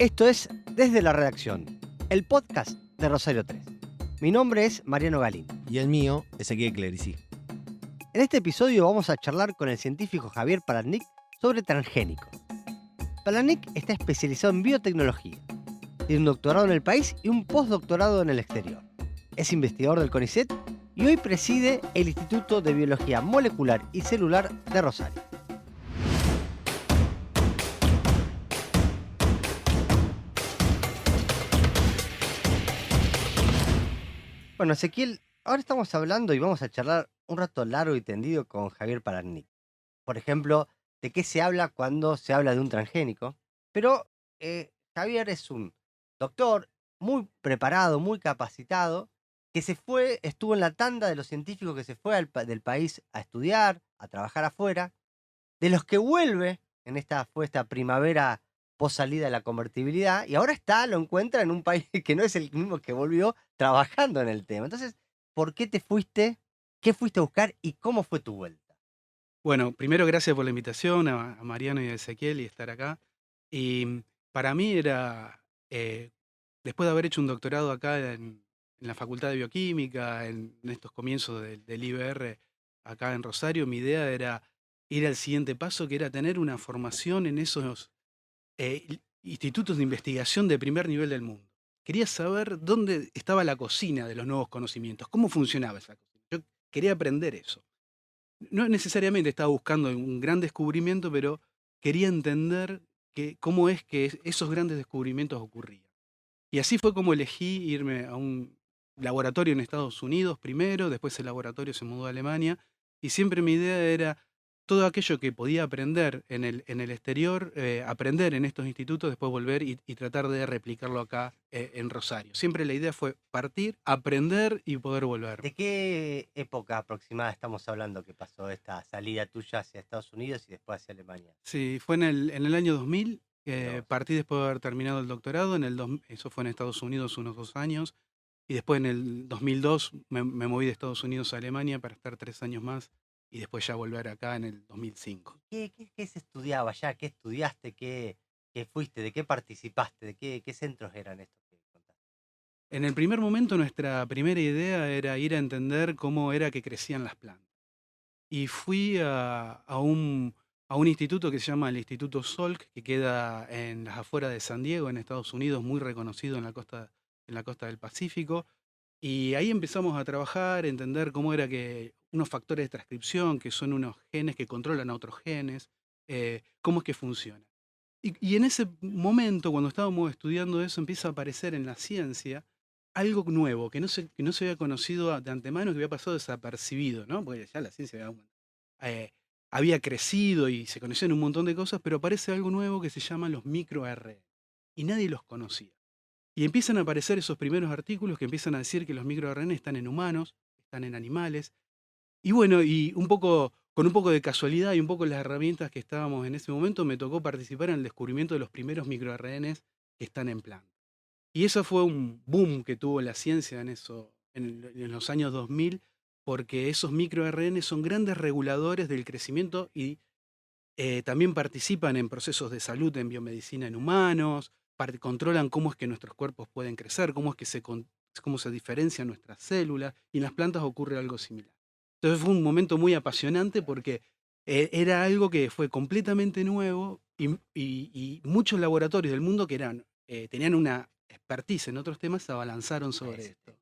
Esto es Desde la Redacción, el podcast de Rosario 3. Mi nombre es Mariano Galín. Y el mío, Ezequiel Clerici. En este episodio vamos a charlar con el científico Javier Paladnik sobre transgénicos. Paladnik está especializado en biotecnología. Tiene un doctorado en el país y un postdoctorado en el exterior. Es investigador del CONICET y hoy preside el Instituto de Biología Molecular y Celular de Rosario. Bueno, Ezequiel, ahora estamos hablando y vamos a charlar un rato largo y tendido con Javier Paladnik. Por ejemplo, de qué se habla cuando se habla de un transgénico. Pero Javier es un doctor muy preparado, muy capacitado, que estuvo en la tanda de los científicos que se fue del país a estudiar, a trabajar afuera, de los que vuelve fue esta primavera post salida de la convertibilidad, y ahora lo encuentra en un país que no es el mismo que volvió trabajando en el tema. Entonces, ¿por qué te fuiste? ¿Qué fuiste a buscar y cómo fue tu vuelta? Bueno, primero gracias por la invitación a Mariano y a Ezequiel y estar acá. Y para mí era, después de haber hecho un doctorado acá en la Facultad de Bioquímica, en estos comienzos del IBR acá en Rosario, mi idea era ir al siguiente paso, que era tener una formación en esos institutos de investigación de primer nivel del mundo. Quería saber dónde estaba la cocina de los nuevos conocimientos, cómo funcionaba esa cocina. Yo quería aprender eso. No necesariamente estaba buscando un gran descubrimiento, pero quería entender cómo es que esos grandes descubrimientos ocurrían. Y así fue como elegí irme a un laboratorio en Estados Unidos primero, después el laboratorio se mudó a Alemania, y siempre mi idea era todo aquello que podía aprender en el exterior, aprender en estos institutos, después volver y tratar de replicarlo acá en Rosario. Siempre la idea fue partir, aprender y poder volver. ¿De qué época aproximada estamos hablando que pasó esta salida tuya hacia Estados Unidos y después hacia Alemania? Sí, fue en el año 2000, Mirá vos. partí después de haber terminado el doctorado, eso fue en Estados Unidos unos 2 años, y después en el 2002 me moví de Estados Unidos a Alemania para estar 3 años más, y después ya volver acá en el 2005. ¿Qué se estudiaba allá? ¿Qué estudiaste? ¿Qué fuiste? ¿De qué participaste? ¿Qué centros eran estos que contaste? En el primer momento nuestra primera idea era ir a entender cómo era que crecían las plantas. Y fui a un instituto que se llama el Instituto Salk, que queda en las afueras de San Diego, en Estados Unidos, muy reconocido en la costa del Pacífico. Y ahí empezamos a trabajar, a entender cómo era que unos factores de transcripción, que son unos genes que controlan a otros genes, cómo es que funciona. Y en ese momento, cuando estábamos estudiando eso, empieza a aparecer en la ciencia algo nuevo, que no se había conocido de antemano, que había pasado desapercibido, ¿no? Porque ya la ciencia había crecido y se conocían un montón de cosas, pero aparece algo nuevo que se llama los microRNA. Y nadie los conocía. Y empiezan a aparecer esos primeros artículos que empiezan a decir que los microRNA están en humanos, están en animales. Y bueno, con un poco de casualidad y un poco las herramientas que estábamos en ese momento, me tocó participar en el descubrimiento de los primeros microRNAs que están en plantas. Y eso fue un boom que tuvo la ciencia en los años 2000, porque esos microRNAs son grandes reguladores del crecimiento y también participan en procesos de salud en biomedicina en humanos, controlan cómo es que nuestros cuerpos pueden crecer, cómo se diferencian nuestras células, y en las plantas ocurre algo similar. Entonces fue un momento muy apasionante porque era algo que fue completamente nuevo y muchos laboratorios del mundo que tenían una expertise en otros temas se abalanzaron A sobre ese esto. tema.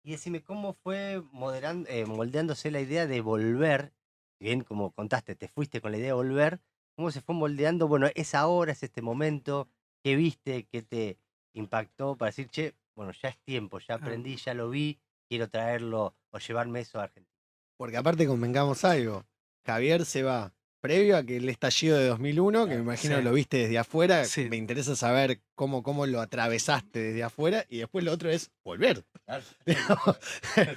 Y decime, ¿cómo fue moldeándose la idea de volver? Si bien, como contaste, te fuiste con la idea de volver, ¿cómo se fue moldeando? Bueno, es ahora, es este momento, ¿qué viste? ¿Qué te impactó para decir, che, bueno, ya es tiempo, ya Ah, aprendí, ya lo vi, quiero traerlo o llevarme eso a Argentina? Porque aparte convengamos algo, Javier se va previo a que el estallido de 2001, que me Claro. imagino sí, lo viste desde afuera, sí. me interesa saber cómo lo atravesaste desde afuera, y después lo otro es volver. Claro. Digamos,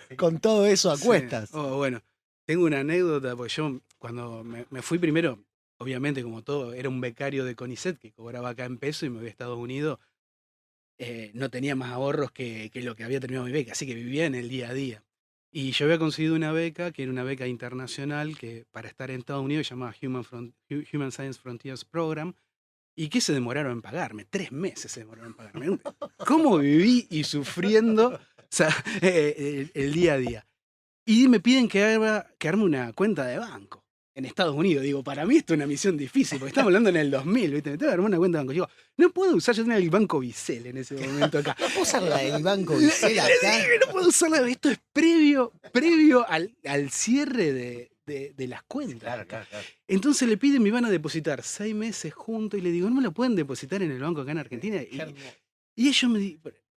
Sí. con todo eso a Sí, cuestas. bueno, tengo una anécdota, porque yo cuando me fui primero, obviamente como todo, era un becario de CONICET que cobraba acá en peso y me voy a Estados Unidos, no tenía más ahorros que lo que había terminado mi beca, así que vivía en el día a día. Y yo había conseguido una beca, que era una beca internacional, que para estar en Estados Unidos se llamaba Human Science Frontiers Program, ¿Y qué se demoraron en pagarme? 3 meses se demoraron en pagarme. ¿Cómo viví y sufriendo, o sea, el día a día? Y me piden que arme una cuenta de banco en Estados Unidos. Digo, para mí esto es una misión difícil, porque estamos hablando en el 2000, ¿viste? Me tengo que armar una cuenta de banco. Digo, no puedo usar, yo tenía el Banco Bicel en ese momento acá. ¿No puedo usar la del Banco Le Bicel acá? dije, no puedo usarla, esto es previo al cierre de las cuentas. Claro, acá. claro, claro. Entonces le piden, me iban a depositar 6 meses juntos y le digo, ¿no me lo pueden depositar en el banco acá en Argentina? Qué hermoso. Y ellos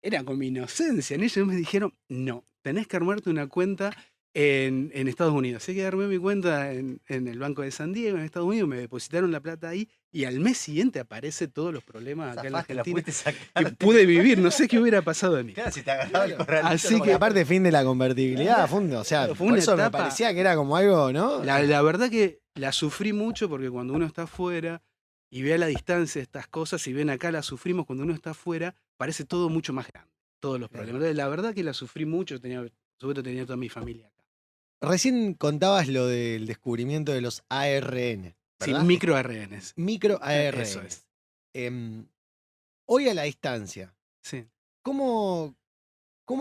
era con mi inocencia, ellos me dijeron, no, tenés que armarte una cuenta en Estados Unidos. Así que armé mi cuenta en el Banco de San Diego, en Estados Unidos, me depositaron la plata ahí y al mes siguiente aparece todos los problemas acá en la Zafaste, la Argentina. pudiste sacar. Que pude vivir, no sé qué hubiera pasado de mí. Claro, si te agarraba el corralito. Así como Porque que- aparte fin de la convertibilidad, o sea, Fue por una eso me etapa- parecía que era como algo, ¿no? La verdad que la sufrí mucho porque cuando uno está afuera y ve a la distancia estas cosas, y ven acá las sufrimos, cuando uno está afuera parece todo mucho más grande, todos los Claro. problemas. Entonces, la verdad que la sufrí mucho, sobre todo tenía toda mi familia acá. Recién contabas lo del descubrimiento de los ARN, Sí, ¿verdad? microRNs. Micro ARN. Eso es. Hoy a la distancia, Sí. ¿cómo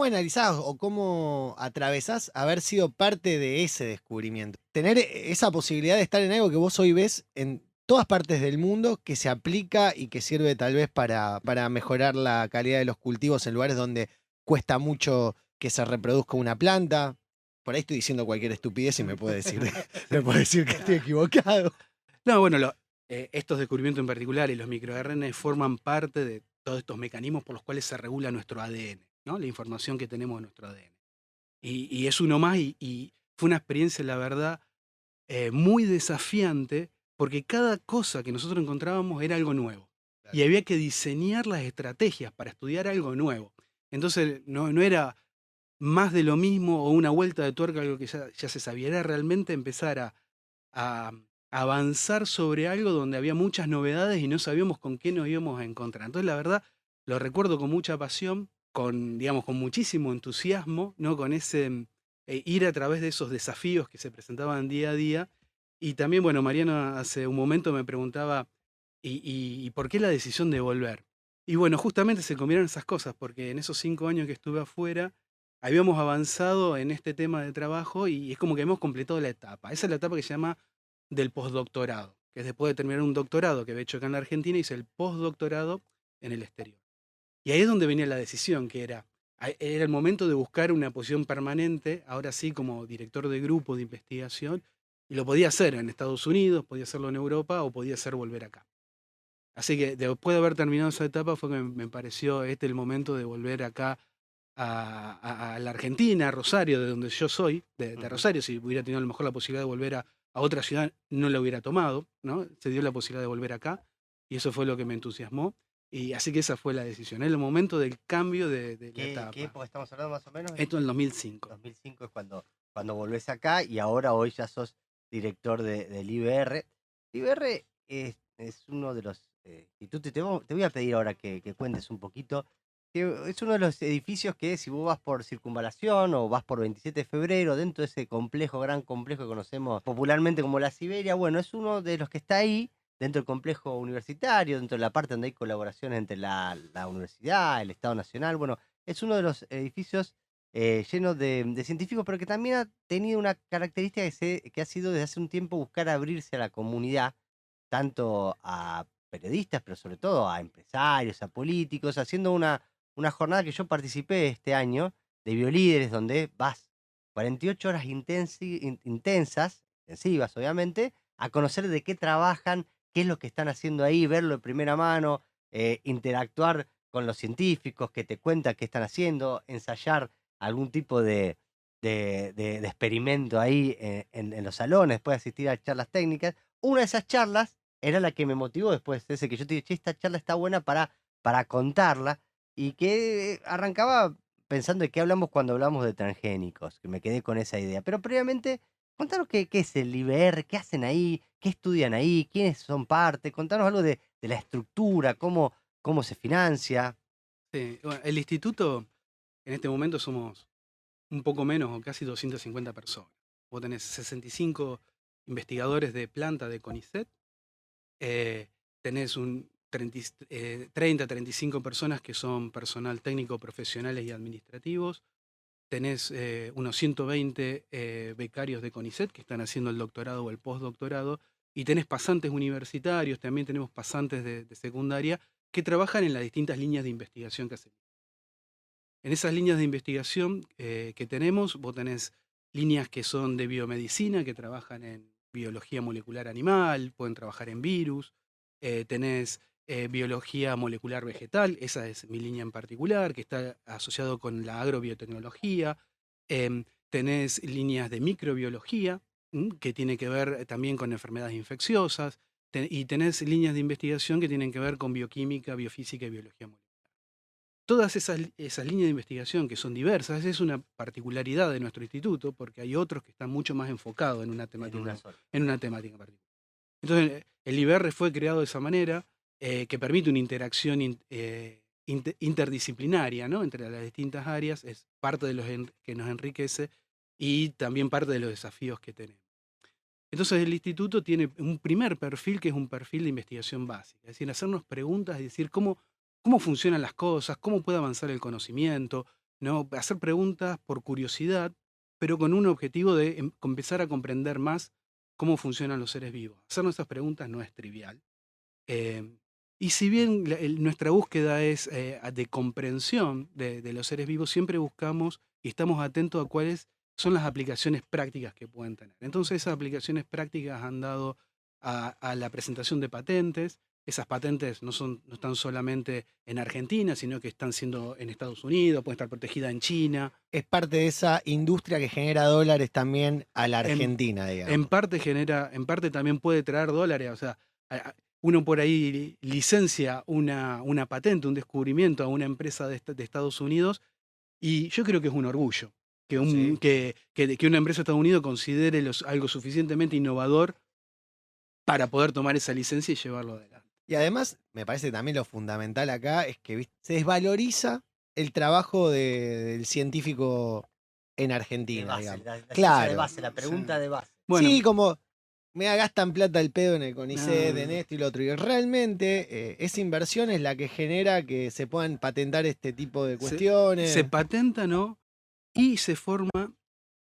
analizás o cómo atravesás haber sido parte de ese descubrimiento? Tener esa posibilidad de estar en algo que vos hoy ves en todas partes del mundo, que se aplica y que sirve tal vez para mejorar la calidad de los cultivos en lugares donde cuesta mucho que se reproduzca una planta. Por ahí estoy diciendo cualquier estupidez y me puede decir que estoy equivocado. No, bueno, estos descubrimientos en particular y los microRNs forman parte de todos estos mecanismos por los cuales se regula nuestro ADN, ¿no? La información que tenemos de nuestro ADN. Y es uno más y fue una experiencia, la verdad, muy desafiante porque cada cosa que nosotros encontrábamos era algo nuevo. Claro. Y había que diseñar las estrategias para estudiar algo nuevo. Entonces no era más de lo mismo o una vuelta de tuerca, algo que ya se sabía, era realmente empezar a avanzar sobre algo donde había muchas novedades y no sabíamos con qué nos íbamos a encontrar. Entonces, la verdad, lo recuerdo con mucha pasión, digamos, con muchísimo entusiasmo, ¿no? Con ese ir a través de esos desafíos que se presentaban día a día. Y también, bueno, Mariano hace un momento me preguntaba, ¿y por qué la decisión de volver? Y bueno, justamente se comieron esas cosas, porque en esos 5 años que estuve afuera, habíamos avanzado en este tema de trabajo y es como que hemos completado la etapa. Esa es la etapa que se llama del postdoctorado, que es después de terminar un doctorado que había hecho acá en la Argentina, hice el postdoctorado en el exterior. Y ahí es donde venía la decisión, que era el momento de buscar una posición permanente, ahora sí como director de grupo de investigación, y lo podía hacer en Estados Unidos, podía hacerlo en Europa o podía hacer volver acá. Así que después de haber terminado esa etapa fue que me pareció el momento de volver acá a la Argentina, a Rosario, de donde yo soy, de Ujú. Rosario. Si hubiera tenido a lo mejor la posibilidad de volver a otra ciudad, no la hubiera tomado, ¿no? Se dio la posibilidad de volver acá y eso fue lo que me entusiasmó. Y así que esa fue la decisión, el momento del cambio de la ¿Qué etapa. época estamos hablando más o menos? Esto en el 2005. 2005 es cuando volvés acá y ahora hoy ya sos director del IBR. IBR es uno de los institutos, te voy a pedir ahora que cuentes un poquito, que es uno de los edificios que si vos vas por Circunvalación o vas por 27 de febrero, dentro de ese gran complejo que conocemos popularmente como la Siberia, bueno, es uno de los que está ahí, dentro del complejo universitario, dentro de la parte donde hay colaboraciones entre la universidad, el Estado Nacional, bueno, es uno de los edificios lleno de científicos, pero que también ha tenido una característica que ha sido desde hace un tiempo buscar abrirse a la comunidad, tanto a periodistas, pero sobre todo a empresarios, a políticos, haciendo una jornada que yo participé este año de biolíderes, donde vas 48 horas intensivas obviamente, a conocer de qué trabajan, qué es lo que están haciendo ahí, verlo de primera mano, interactuar con los científicos que te cuentan qué están haciendo, ensayar algún tipo de experimento ahí en los salones, después de asistir a charlas técnicas. Una de esas charlas era la que me motivó después, ese que yo te dije, "Che, esta charla está buena para contarla", y que arrancaba pensando de qué hablamos cuando hablamos de transgénicos, que me quedé con esa idea. Pero previamente, contanos qué es el IBR, qué hacen ahí, qué estudian ahí, quiénes son parte, contanos algo de la estructura, cómo se financia. Sí, bueno, el instituto, en este momento somos un poco menos o casi 250 personas. Vos tenés 65 investigadores de planta de CONICET, tenés 30, 35 personas que son personal técnico, profesionales y administrativos. Tenés unos 120 becarios de CONICET que están haciendo el doctorado o el postdoctorado, y tenés pasantes universitarios, también tenemos pasantes de secundaria que trabajan en las distintas líneas de investigación que hacemos. En esas líneas de investigación que tenemos, vos tenés líneas que son de biomedicina, que trabajan en biología molecular animal, pueden trabajar en virus, tenés biología molecular vegetal, esa es mi línea en particular, que está asociado con la agrobiotecnología. Tenés líneas de microbiología, que tiene que ver también con enfermedades infecciosas, y tenés líneas de investigación que tienen que ver con bioquímica, biofísica y biología molecular. Todas esas líneas de investigación, que son diversas, es una particularidad de nuestro instituto, porque hay otros que están mucho más enfocados en una en una temática, sola. en particular. Entonces, el IBR fue creado de esa manera, que permite una interacción interdisciplinaria, ¿no?, entre las distintas áreas, es parte de lo que nos enriquece y también parte de los desafíos que tenemos. Entonces, el instituto tiene un primer perfil, que es un perfil de investigación básica, es decir, hacernos preguntas y decir cómo funcionan las cosas, cómo puede avanzar el conocimiento, ¿no? Hacer preguntas por curiosidad, pero con un objetivo de empezar a comprender más cómo funcionan los seres vivos. Hacernos esas preguntas no es trivial. Y si bien nuestra búsqueda es de comprensión de los seres vivos, siempre buscamos y estamos atentos a cuáles son las aplicaciones prácticas que pueden tener. Entonces, esas aplicaciones prácticas han dado a la presentación de patentes. Esas patentes no están solamente en Argentina, sino que están siendo en Estados Unidos, pueden estar protegidas en China. Es parte de esa industria que genera dólares también a la En, Argentina, en digamos. parte también puede traer dólares. O sea, uno por ahí licencia una patente, un descubrimiento a una empresa de Estados Unidos, y yo creo que es un orgullo que, Sí. que una empresa de Estados Unidos considere algo suficientemente innovador para poder tomar esa licencia y llevarlo adelante. Y además, me parece también lo fundamental acá es que ¿viste? Se desvaloriza el trabajo del científico en De Argentina, base, digamos. la ciencia de Claro. base, la pregunta Sí. de base. Bueno, Sí, como me gastan plata el pedo en el CONICET, en no, esto y lo otro. Y realmente esa inversión es la que genera que se puedan patentar este tipo de se cuestiones. patenta, ¿no? Y se forma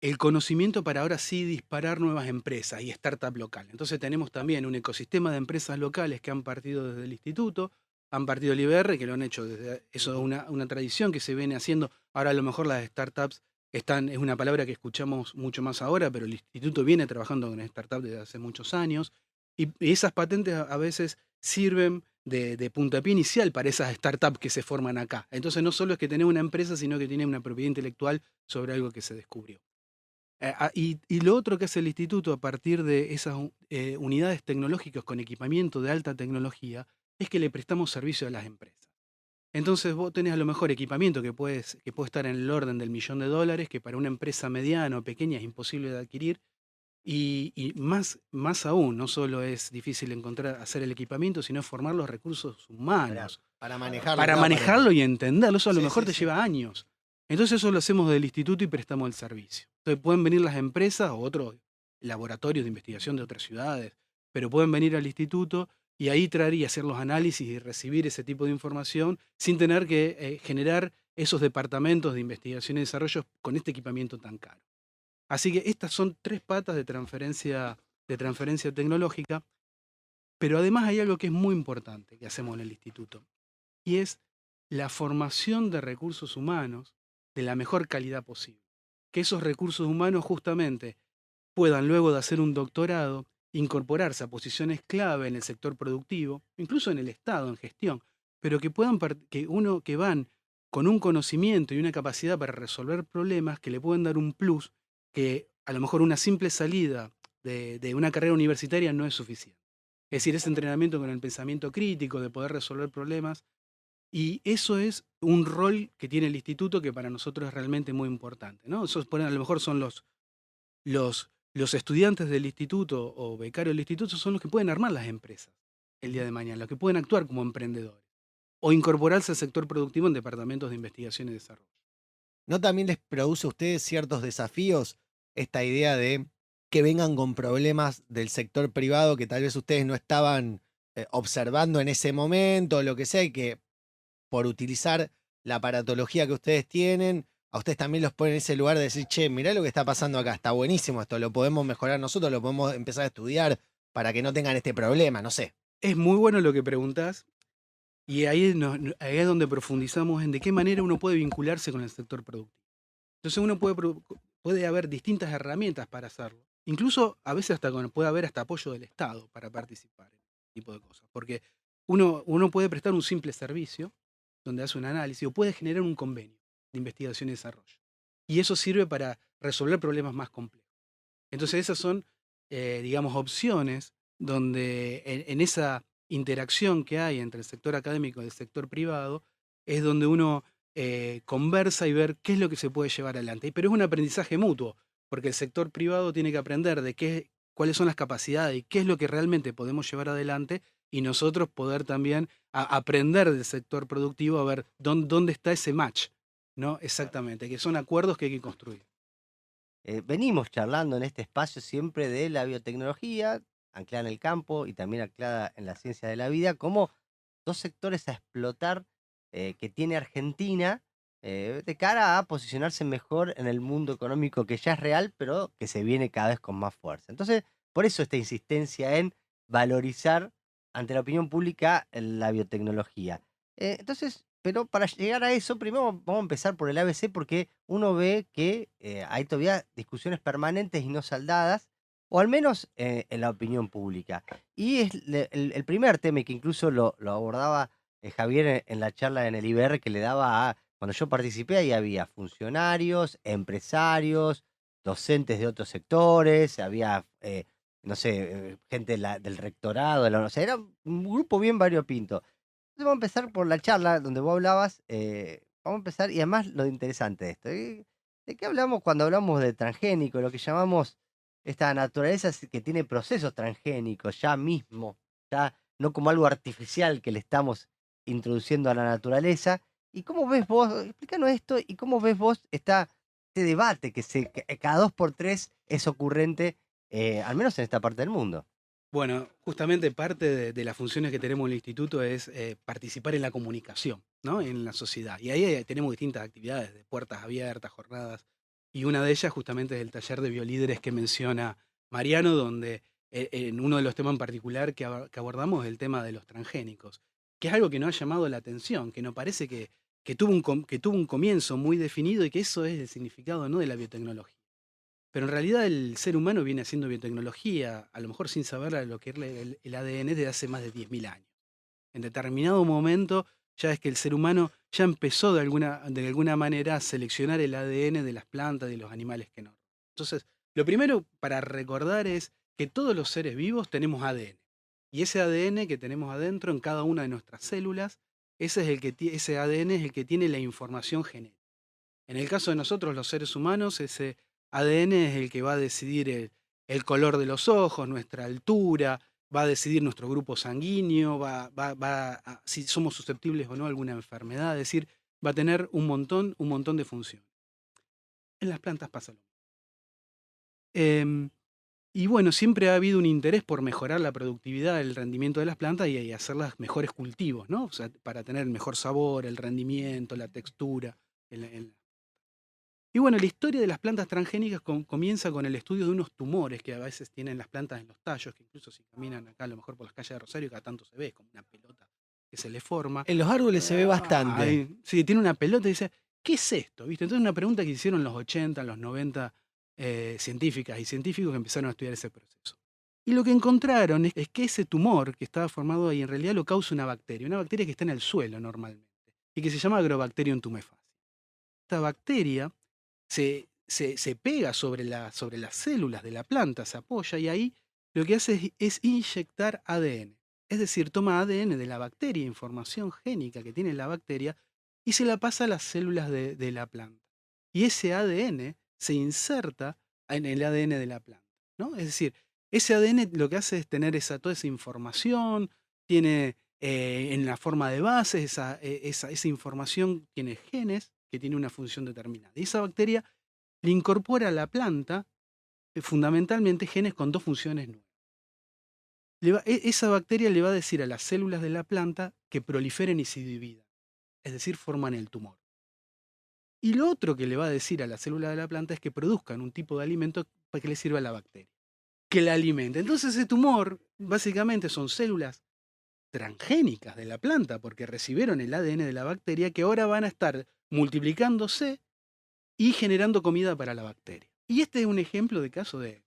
el conocimiento para ahora sí disparar nuevas empresas y startup local. Entonces tenemos también un ecosistema de empresas locales que han partido desde el instituto, han partido del IBR, que lo han hecho desde eso, una tradición que se viene haciendo. Ahora a lo mejor las startups es una palabra que escuchamos mucho más ahora, pero el instituto viene trabajando con startups desde hace muchos años, y esas patentes a veces sirven de puntapié inicial para esas startups que se forman acá. Entonces no solo es que tenés una empresa, sino que tiene una propiedad intelectual sobre algo que se descubrió. Y lo otro que hace el instituto a partir de esas unidades tecnológicas con equipamiento de alta tecnología es que le prestamos servicio a las empresas. Entonces vos tenés a lo mejor equipamiento que puede estar en el orden del $1.000.000, que para una empresa mediana o pequeña es imposible de adquirir, y más aún, no solo es difícil hacer el equipamiento, sino formar los recursos humanos Para manejarlo. para claro, manejarlo y entenderlo. Eso a lo Sí, mejor sí, te sí. lleva años. Entonces eso lo hacemos del instituto y prestamos el servicio. Entonces pueden venir las empresas o otros laboratorios de investigación de otras ciudades, pero pueden venir al instituto y ahí traer y hacer los análisis y recibir ese tipo de información sin tener que generar esos departamentos de investigación y desarrollo con este equipamiento tan caro. Así que estas son 3 patas de transferencia tecnológica, pero además hay algo que es muy importante que hacemos en el instituto, y es la formación de recursos humanos de la mejor calidad posible. Que esos recursos humanos justamente puedan, luego de hacer un doctorado, incorporarse a posiciones clave en el sector productivo, incluso en el Estado, en gestión, pero que que van con un conocimiento y una capacidad para resolver problemas que le pueden dar un plus, que a lo mejor una simple salida de una carrera universitaria no es suficiente. Es decir, ese entrenamiento con el pensamiento crítico, de poder resolver problemas, y eso es un rol que tiene el instituto que para nosotros es realmente muy importante, ¿no? A lo mejor son los estudiantes del instituto o becarios del instituto son los que pueden armar las empresas el día de mañana, los que pueden actuar como emprendedores o incorporarse al sector productivo en departamentos de investigación y desarrollo. ¿No también les produce a ustedes ciertos desafíos esta idea de que vengan con problemas del sector privado que tal vez ustedes no estaban observando en ese momento, lo que sea, y que por utilizar la aparatología que ustedes tienen, a ustedes también los ponen en ese lugar de decir, che, mirá lo que está pasando acá, está buenísimo esto, lo podemos mejorar nosotros, lo podemos empezar a estudiar para que no tengan este problema, no sé. Es muy bueno lo que preguntás y ahí es donde profundizamos en de qué manera uno puede vincularse con el sector productivo. Entonces uno puede haber distintas herramientas para hacerlo. Incluso a veces puede haber hasta apoyo del Estado para participar en este tipo de cosas. Porque uno puede prestar un simple servicio donde hace un análisis o puede generar un convenio de investigación y desarrollo. Y eso sirve para resolver problemas más complejos. Entonces esas son, digamos, opciones donde en esa interacción que hay entre el sector académico y el sector privado es donde uno conversa y ver qué es lo que se puede llevar adelante. Pero es un aprendizaje mutuo, porque el sector privado tiene que aprender de cuáles son las capacidades y qué es lo que realmente podemos llevar adelante y nosotros poder también aprender del sector productivo a ver dónde está ese match, ¿no? Exactamente, que son acuerdos que hay que construir. Venimos charlando en este espacio siempre de la biotecnología, anclada en el campo y también anclada en la ciencia de la vida, como dos sectores a explotar que tiene Argentina de cara a posicionarse mejor en el mundo económico que ya es real, pero que se viene cada vez con más fuerza. Entonces, por eso esta insistencia en valorizar ante la opinión pública la biotecnología. Entonces, pero para llegar a eso, primero vamos a empezar por el ABC porque uno ve que hay todavía discusiones permanentes y no saldadas, o al menos en la opinión pública. Y es el primer tema, y que incluso lo abordaba Javier en la charla en el IBR que le daba cuando yo participé, ahí había funcionarios, empresarios, docentes de otros sectores, había, no sé, gente del rectorado, o sea, era un grupo bien variopinto. Entonces vamos a empezar por la charla donde vos hablabas, vamos a empezar, y además lo interesante de esto, ¿de qué hablamos cuando hablamos de transgénico, lo que llamamos esta naturaleza que tiene procesos transgénicos ya mismo, ya no como algo artificial que le estamos introduciendo a la naturaleza? ¿Y cómo ves vos, explícanos esto, y cómo ves vos este debate que cada 2 por 3 es ocurrente, al menos en esta parte del mundo? Bueno, justamente parte de las funciones que tenemos en el instituto es participar en la comunicación, ¿no? En la sociedad. Y ahí tenemos distintas actividades, de puertas abiertas, jornadas. Y una de ellas justamente es el taller de biolíderes que menciona Mariano, donde en uno de los temas en particular que abordamos es el tema de los transgénicos, que es algo que nos ha llamado la atención, que nos parece que tuvo un comienzo muy definido y que eso es el significado, ¿no?, de la biotecnología. Pero en realidad el ser humano viene haciendo biotecnología, a lo mejor sin saber lo que es el ADN desde hace más de 10.000 años. En determinado momento ya es que el ser humano ya empezó de alguna manera a seleccionar el ADN de las plantas y de los animales que no. Entonces, lo primero para recordar es que todos los seres vivos tenemos ADN. Y ese ADN que tenemos adentro en cada una de nuestras células, ese ADN es el que tiene la información genética. En el caso de nosotros, los seres humanos, ese ADN es el que va a decidir el color de los ojos, nuestra altura, va a decidir nuestro grupo sanguíneo, si somos susceptibles o no a alguna enfermedad, es decir, va a tener un montón de funciones. En las plantas pasa lo mismo. Y bueno, siempre ha habido un interés por mejorar la productividad, el rendimiento de las plantas y hacerlas mejores cultivos, ¿no? O sea, para tener el mejor sabor, el rendimiento, la textura. Y bueno, la historia de las plantas transgénicas comienza con el estudio de unos tumores que a veces tienen las plantas en los tallos, que incluso si caminan acá a lo mejor por las calles de Rosario, cada tanto se ve como una pelota que se le forma. En los árboles se ve bastante. Sí, tiene una pelota y dice, ¿qué es esto? ¿Viste? Entonces una pregunta que hicieron en los 80, en los 90, científicas y científicos que empezaron a estudiar ese proceso. Y lo que encontraron es que ese tumor que estaba formado ahí en realidad lo causa una bacteria que está en el suelo normalmente, y que se llama Agrobacterium tumefaciens. Esta bacteria se pega sobre las células de la planta, se apoya y ahí lo que hace es inyectar ADN. Es decir, toma ADN de la bacteria, información génica que tiene la bacteria, y se la pasa a las células de la planta. Y ese ADN se inserta en el ADN de la planta, ¿no? Es decir, ese ADN lo que hace es tener toda esa información, tiene en la forma de bases, esa información tiene genes que tiene una función determinada. Y esa bacteria le incorpora a la planta fundamentalmente genes con dos funciones nuevas. esa bacteria le va a decir a las células de la planta que proliferen y se dividan, es decir, forman el tumor. Y lo otro que le va a decir a las células de la planta es que produzcan un tipo de alimento para que le sirva a la bacteria, que la alimente. Entonces ese tumor básicamente son células transgénicas de la planta porque recibieron el ADN de la bacteria que ahora van a estar multiplicándose y generando comida para la bacteria. Y este es un ejemplo de caso de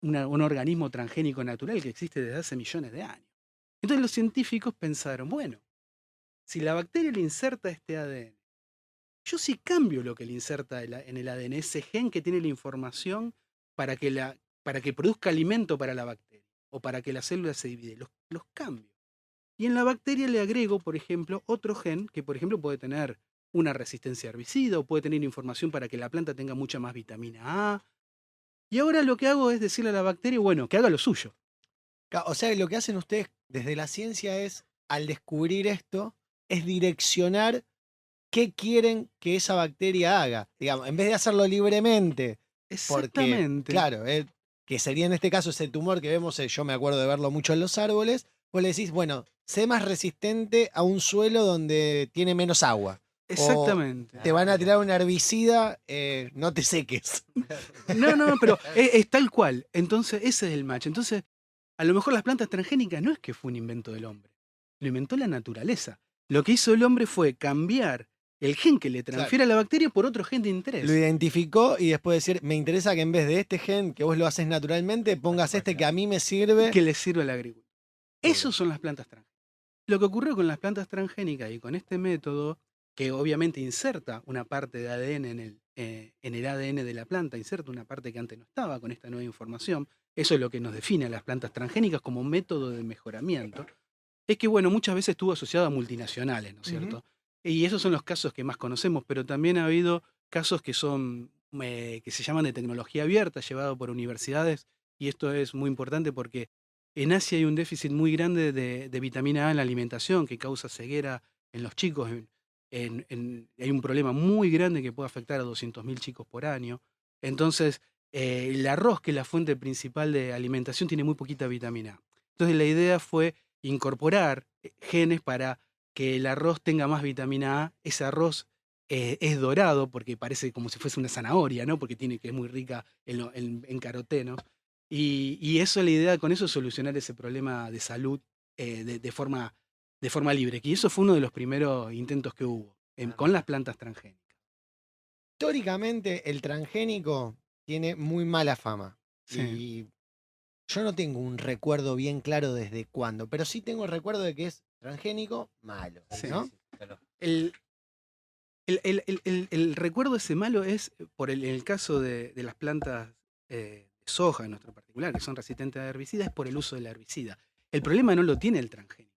un organismo transgénico natural que existe desde hace millones de años. Entonces los científicos pensaron, bueno, si la bacteria le inserta este ADN, yo sí cambio lo que le inserta en el ADN, ese gen que tiene la información para que produzca alimento para la bacteria o para que la célula se divide, los cambio. Y en la bacteria le agrego, por ejemplo, otro gen que, por ejemplo, puede tener una resistencia a herbicida o puede tener información para que la planta tenga mucha más vitamina A. Y ahora lo que hago es decirle a la bacteria, bueno, que haga lo suyo. O sea, lo que hacen ustedes desde la ciencia es, al descubrir esto, es direccionar qué quieren que esa bacteria haga. Digamos, en vez de hacerlo libremente, porque, Exactamente. claro, que sería en este caso ese tumor que vemos, yo me acuerdo de verlo mucho en los árboles, vos le decís, bueno, sé más resistente a un suelo donde tiene menos agua. O Exactamente. te van a tirar un herbicida, no te seques. No, pero es tal cual. Entonces, ese es el match. Entonces, a lo mejor las plantas transgénicas no es que fue un invento del hombre. Lo inventó la naturaleza. Lo que hizo el hombre fue cambiar el gen que le transfiere a la bacteria por otro gen de interés. Lo identificó y después decir, me interesa que en vez de este gen que vos lo haces naturalmente, pongas este que a mí me sirve. Que le sirve al agricultor. Esos son las plantas transgénicas. Lo que ocurrió con las plantas transgénicas y con este método, que obviamente inserta una parte de ADN en el ADN de la planta, inserta una parte que antes no estaba con esta nueva información, eso es lo que nos define a las plantas transgénicas como método de mejoramiento, es que, bueno, muchas veces estuvo asociado a multinacionales, ¿no es cierto? Y esos son los casos que más conocemos, pero también ha habido casos que son, que se llaman de tecnología abierta, llevado por universidades, y esto es muy importante porque en Asia hay un déficit muy grande de vitamina A en la alimentación que causa ceguera en los chicos. Hay un problema muy grande que puede afectar a 200.000 chicos por año. Entonces, el arroz, que es la fuente principal de alimentación, tiene muy poquita vitamina A. Entonces, la idea fue incorporar genes para que el arroz tenga más vitamina A. Ese arroz es dorado porque parece como si fuese una zanahoria, ¿no? Porque que es muy rica en carotenos. Y eso, la idea con eso es solucionar ese problema de salud de forma libre. Y eso fue uno de los primeros intentos que hubo con las plantas transgénicas. Históricamente, el transgénico tiene muy mala fama. Sí. Y yo no tengo un recuerdo bien claro desde cuándo, pero sí tengo el recuerdo de que es transgénico malo, ¿no? Sí, claro. El recuerdo ese malo es por el caso de las plantas de soja en nuestro particular, que son resistentes a herbicidas, es por el uso del herbicida. El problema no lo tiene el transgénico.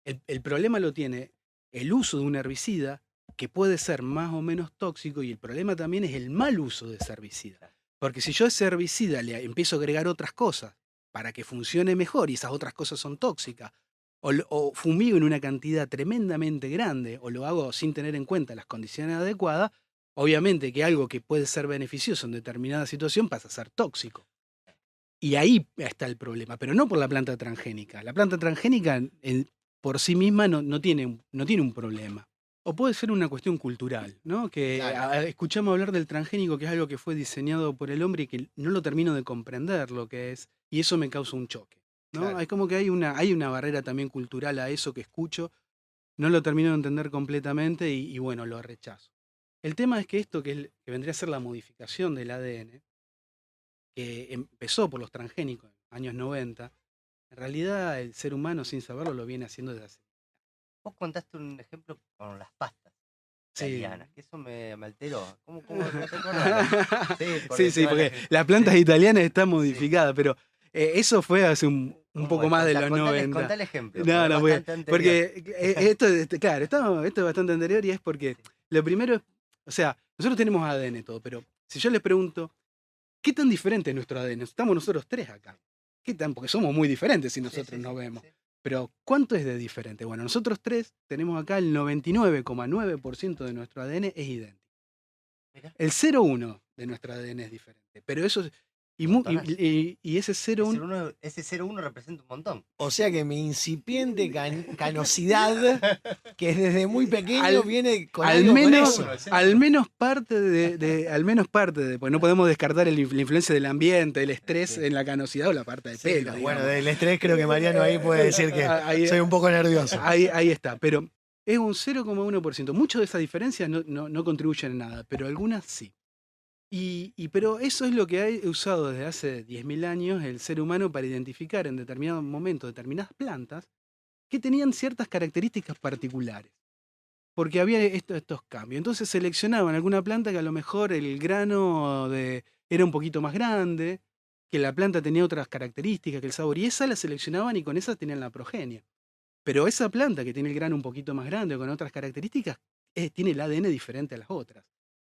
El problema lo tiene el uso de un herbicida que puede ser más o menos tóxico, y el problema también es el mal uso de ese herbicida. Porque si yo a ese herbicida le empiezo a agregar otras cosas para que funcione mejor y esas otras cosas son tóxicas, o fumigo en una cantidad tremendamente grande, o lo hago sin tener en cuenta las condiciones adecuadas, obviamente que algo que puede ser beneficioso en determinada situación pasa a ser tóxico. Y ahí está el problema, pero no por la planta transgénica. La planta transgénica por sí misma no tiene un problema. O puede ser una cuestión cultural, ¿no? Que Claro. escuchamos hablar del transgénico, que es algo que fue diseñado por el hombre y que no lo termino de comprender lo que es, y eso me causa un choque, ¿no? Claro. Es como que hay una barrera también cultural a eso que escucho, no lo termino de entender completamente y bueno, lo rechazo. El tema es que esto que vendría a ser la modificación del ADN, que empezó por los transgénicos en los años 90, en realidad el ser humano sin saberlo lo viene haciendo desde hace. Vos contaste un ejemplo con las pastas Sí. italianas, que eso me alteró. ¿Cómo recordalo? Sí, porque las plantas italianas están modificadas, pero eso fue hace un poco más de los 90. Contá el ejemplo. No, porque esto es bastante anterior, y es porque Sí. lo primero es, o sea, nosotros tenemos ADN todo, pero si yo les pregunto, ¿qué tan diferente es nuestro ADN? Estamos nosotros tres acá. ¿Qué tan? Porque somos muy diferentes si nosotros nos vemos. Sí. Pero, ¿cuánto es de diferente? Bueno, nosotros tres tenemos acá el 99,9% de nuestro ADN es idéntico. Mirá. El 0,1 de nuestro ADN es diferente. Pero eso Y, Un montonazo. y ese 0,1 Ese 0,1 representa un montón. O sea que mi incipiente canosidad, que es desde muy pequeño, Al- viene con al algo con menos, eso. al menos parte pues no podemos descartar la influencia del ambiente, del estrés Sí. en la canosidad o la parte del Sí, pelo. bueno, digamos. del estrés creo que Mariano ahí puede decir que Ahí, soy un poco nervioso. ahí está, pero es un 0,1%. Muchas de esas diferencias no contribuyen en nada, pero algunas sí. Pero eso es lo que ha usado desde hace 10.000 años el ser humano para identificar en determinados momentos determinadas plantas que tenían ciertas características particulares. Porque había estos cambios. Entonces seleccionaban alguna planta que a lo mejor el grano era un poquito más grande, que la planta tenía otras características, que el sabor, y esa la seleccionaban y con esa tenían la progenie. Pero esa planta que tiene el grano un poquito más grande o con otras características, tiene el ADN diferente a las otras.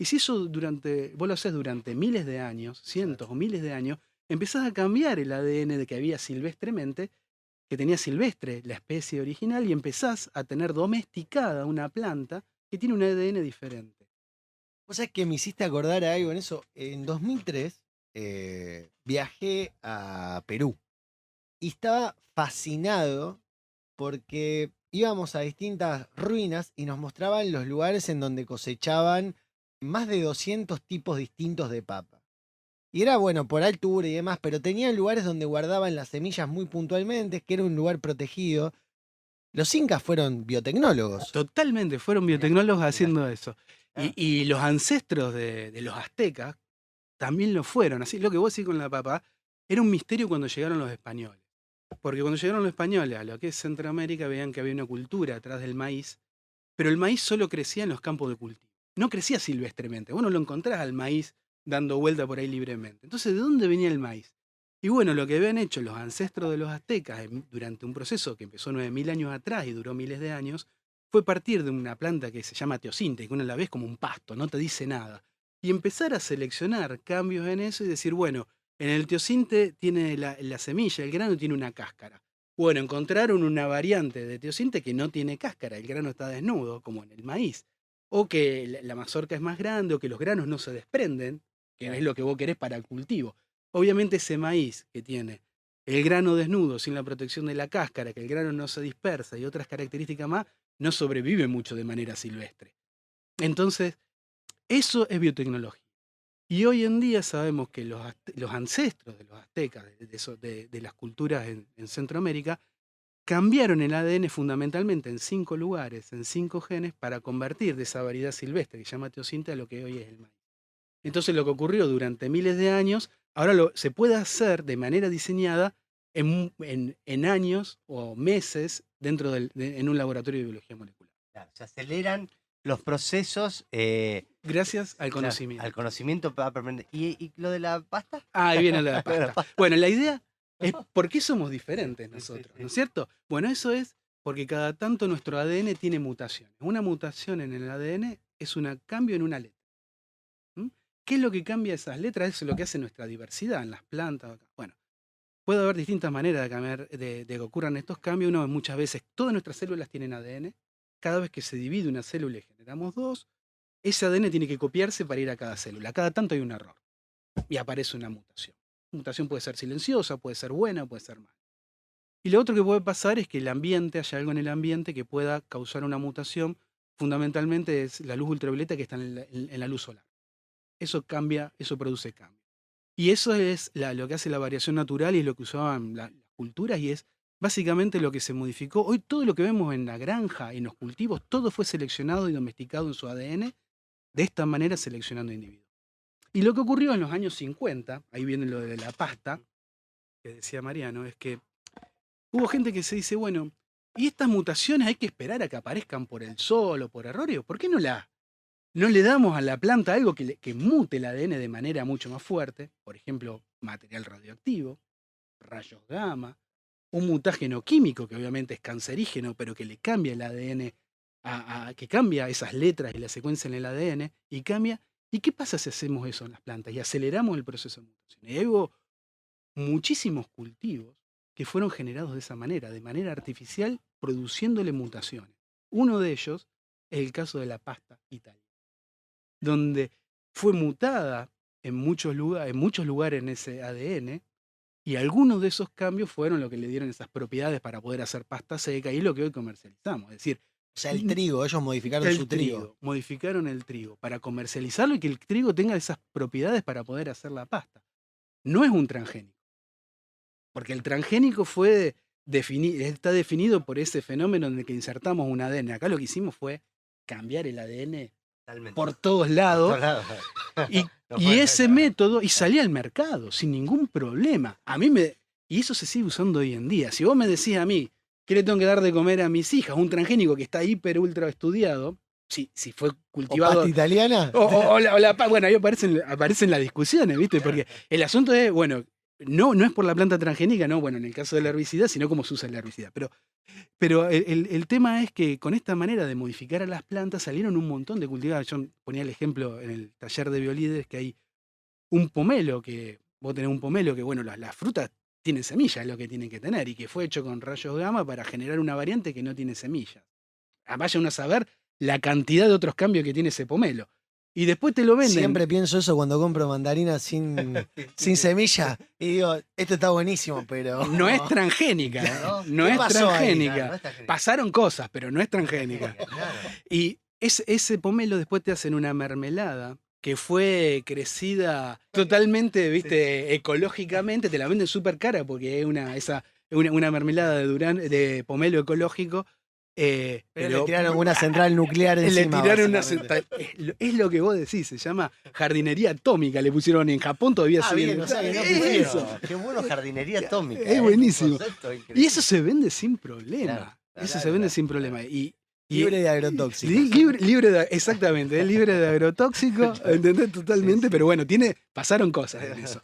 Y si eso vos lo haces durante miles de años, cientos o miles de años, empezás a cambiar el ADN de que había silvestremente, que tenía silvestre la especie original, y empezás a tener domesticada una planta que tiene un ADN diferente. Vos sabés que me hiciste acordar a algo en eso. En 2003 viajé a Perú y estaba fascinado porque íbamos a distintas ruinas y nos mostraban los lugares en donde cosechaban más de 200 tipos distintos de papa. Y era bueno por altura y demás, pero tenían lugares donde guardaban las semillas muy puntualmente, que era un lugar protegido. Los incas fueron biotecnólogos. Totalmente, fueron biotecnólogos mirá. haciendo eso. Ah. Y los ancestros de los aztecas también lo fueron. Así, lo que vos decís con la papa, era un misterio cuando llegaron los españoles. Porque cuando llegaron los españoles a lo que es Centroamérica, veían que había una cultura atrás del maíz, pero el maíz solo crecía en los campos de cultivo. No crecía silvestremente. Vos no lo encontrás al maíz dando vuelta por ahí libremente. Entonces, ¿de dónde venía el maíz? Y bueno, lo que habían hecho los ancestros de los aztecas durante un proceso que empezó 9.000 años atrás y duró miles de años, fue partir de una planta que se llama teosinte, que uno la ves como un pasto, no te dice nada. Y empezar a seleccionar cambios en eso y decir, bueno, en el teosinte tiene la semilla, el grano tiene una cáscara. Bueno, encontraron una variante de teosinte que no tiene cáscara, el grano está desnudo, como en el maíz. O que la mazorca es más grande, o que los granos no se desprenden, que es lo que vos querés para el cultivo. Obviamente ese maíz que tiene el grano desnudo, sin la protección de la cáscara, que el grano no se dispersa y otras características más, no sobrevive mucho de manera silvestre. Entonces, eso es biotecnología. Y hoy en día sabemos que los ancestros de los aztecas, de las culturas en Centroamérica, cambiaron el ADN fundamentalmente en 5 lugares, en 5 genes, para convertir de esa variedad silvestre que se llama teosinte a lo que hoy es el maíz. Entonces lo que ocurrió durante miles de años, ahora se puede hacer de manera diseñada en años o meses en un laboratorio de biología molecular. Claro, se aceleran los procesos Gracias al claro, conocimiento. al conocimiento para aprender. ¿Y lo de la pasta? Ahí viene la Lo de la pasta. pasta. Bueno, la idea es por qué somos diferentes Sí, sí, nosotros, sí. ¿no es cierto? Bueno, eso es porque cada tanto nuestro ADN tiene mutaciones. Una mutación en el ADN es un cambio en una letra. ¿Mm? ¿Qué es lo que cambia esas letras? Eso es lo que hace nuestra diversidad en las plantas. Bueno, puede haber distintas maneras de que ocurran estos cambios. Uno es muchas veces, todas nuestras células tienen ADN. Cada vez que se divide una célula y generamos dos, ese ADN tiene que copiarse para ir a cada célula. Cada tanto hay un error y aparece una mutación. La mutación puede ser silenciosa, puede ser buena, puede ser mala. Y lo otro que puede pasar es que el ambiente, haya algo en el ambiente que pueda causar una mutación. Fundamentalmente es la luz ultravioleta que está en la luz solar. Eso cambia, eso produce cambio. Y eso es lo que hace la variación natural y es lo que usaban las culturas y es básicamente lo que se modificó. Hoy todo lo que vemos en la granja, en los cultivos, todo fue seleccionado y domesticado en su ADN, de esta manera seleccionando individuos. Y lo que ocurrió en los años 50, ahí viene lo de la pasta, que decía Mariano, es que hubo gente que se dice, bueno, ¿y estas mutaciones hay que esperar a que aparezcan por el sol o por errores? ¿Por qué no le damos a la planta algo que mute el ADN de manera mucho más fuerte? Por ejemplo, material radioactivo, rayos gamma, un mutágeno químico que obviamente es cancerígeno, pero que le cambia el ADN, que cambia esas letras y la secuencia en el ADN, y cambia. ¿Y qué pasa si hacemos eso en las plantas y aceleramos el proceso de mutación? Y hubo muchísimos cultivos que fueron generados de manera artificial, produciéndole mutaciones. Uno de ellos es el caso de la pasta italiana, donde fue mutada en muchos lugares en ese ADN, y algunos de esos cambios fueron lo que le dieron esas propiedades para poder hacer pasta seca, y es lo que hoy comercializamos. Es decir, O sea, el trigo, ellos modificaron su el trigo. modificaron el trigo para comercializarlo y que el trigo tenga esas propiedades para poder hacer la pasta. No es un transgénico, porque el transgénico está definido por ese fenómeno en el que insertamos un ADN. Acá lo que hicimos fue cambiar el ADN Totalmente. por todos Por lados, todos lados. y, No y puede ese ser. método, y salía al mercado sin ningún problema. Y eso se sigue usando hoy en día. Si vos me decís a mí, ¿qué le tengo que dar de comer a mis hijas? Un transgénico que está hiper ultra estudiado, si fue ¿O cultivado. pasta italiana? Bueno, ahí aparecen las discusiones, ¿viste? Porque el asunto es, bueno, no es por la planta transgénica, no, bueno, en el caso del herbicida, sino cómo se usa el herbicida. Pero el tema es que con esta manera de modificar a las plantas salieron un montón de cultivares. Yo ponía el ejemplo en el taller de biolíderes que hay un pomelo, que vos tenés un pomelo que, bueno, las frutas tienen semillas, es lo que tienen que tener, y que fue hecho con rayos gamma para generar una variante que no tiene semillas. Vaya uno a saber la cantidad de otros cambios que tiene ese pomelo. Y después te lo venden. Siempre pienso eso cuando compro mandarinas sin semilla y digo, esto está buenísimo, pero... No es transgénica, no ¿Qué es pasó ahí? transgénica. Claro, no es transgénica. Pasaron cosas, pero no es transgénica. Claro. Y ese pomelo después te hacen una mermelada que fue crecida totalmente, viste, ecológicamente, te la venden súper cara porque es una mermelada de pomelo ecológico. Pero le tiraron una central nuclear le encima. tiraron una básicamente. es lo que vos decís, se llama jardinería atómica, le pusieron en Japón, todavía Ah, sigue bien, en o sea que no es pusieron. eso. Qué bueno jardinería atómica. Es buenísimo. Un concepto increíble. Y eso se vende sin problema. Claro, Eso claro, se vende claro, sin claro. problema. Y Libre de agrotóxicos. exactamente, es libre de agrotóxico, ¿entendés? Totalmente, Sí. pero bueno, pasaron cosas en eso.